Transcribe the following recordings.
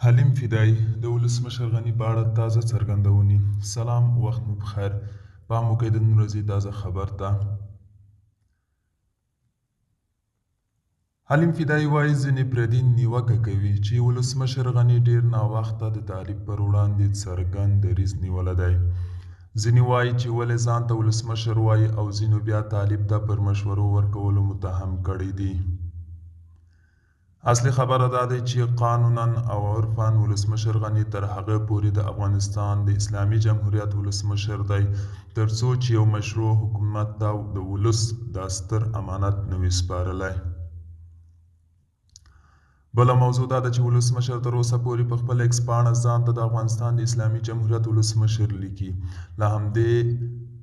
حلیم فدایي د ولسمشر غني په اړه تازه څرګندونې. سلام، وخت مو بخیر. پام وکړئ د نن ورځې تازه خبر ته. حلیم فدایي وایي ځینې پردي نیوکه کوي چې ولسمشر غني ډېر ناوخته د طالب پر وړاندې څرګند دریځ نیولی دی. ځینې وایي چې ولې ځان ته ولسمشر وایي او ځینو بیا طالب ته پر مشورو ورکولو متهم کړی دی. اصلي خبره دا دی چې قانونا او عرفاً ولسمشر غني تر هغه پورې د افغانستان د اسلامي جمهوریت ولسمشر دی تر څو چې یو مشروع حکومت ته د ولس دا ستر امانت نه وي سپارلی. بله موضوع دا ده چې ولسمشر تر اوسه پورې په خپل ایکس پاڼه ځان ته د افغانستان د اسلامي جمهوریت ولسمشر لیکي. له همدې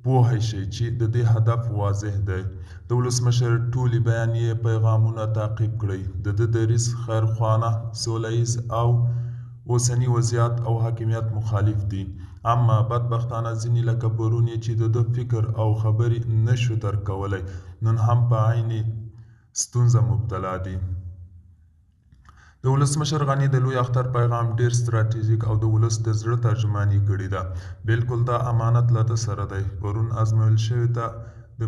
پوهه شئ چې د دې هدف واضح دی. د ولسمشر ټولې بیانیې پیغامونه تعقیب کړئ. د ده دریځ خیرخواهانه، سوله ییز او اوسني وضعیت او حاکمیت مخالف دی. اما بدبختانه ځینې لکه پرون چې د ده فکر او خبرې نشو درک کولی نن هم په عین ستونزه مبتلا دي. د ولسمشر غني د لوی اختر پیغام ډیر ستراتیژیک او د ولس د زړه ترجماني کړې ده. بالکل دا امانت له ده سره دی. پرون ازمویل شوې ته د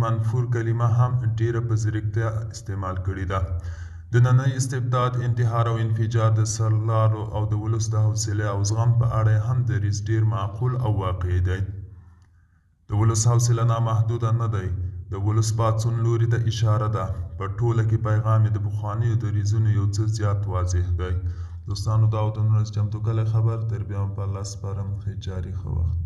منفور کلمه هم ډیره په ځیرکتیا استعمال کړې ده. د نننۍ استبداد، انتحار او انفجار د سرلارو او د ولس د حوصلې او زغم په اړه هم دریځ ډیر معقول او واقعي دی. د ولس حوصله نامحدوده نه دی. د ولس پاڅون لوري ته اشاره ده. په ټوله کې پیغام د پخوانیو دریځونو یو څه زیات واضح دی. دوستانو دا او د نن ورځې چمتو کلی خبر تر بیا هم په الله سپارم. ښه جاري ښه وخت.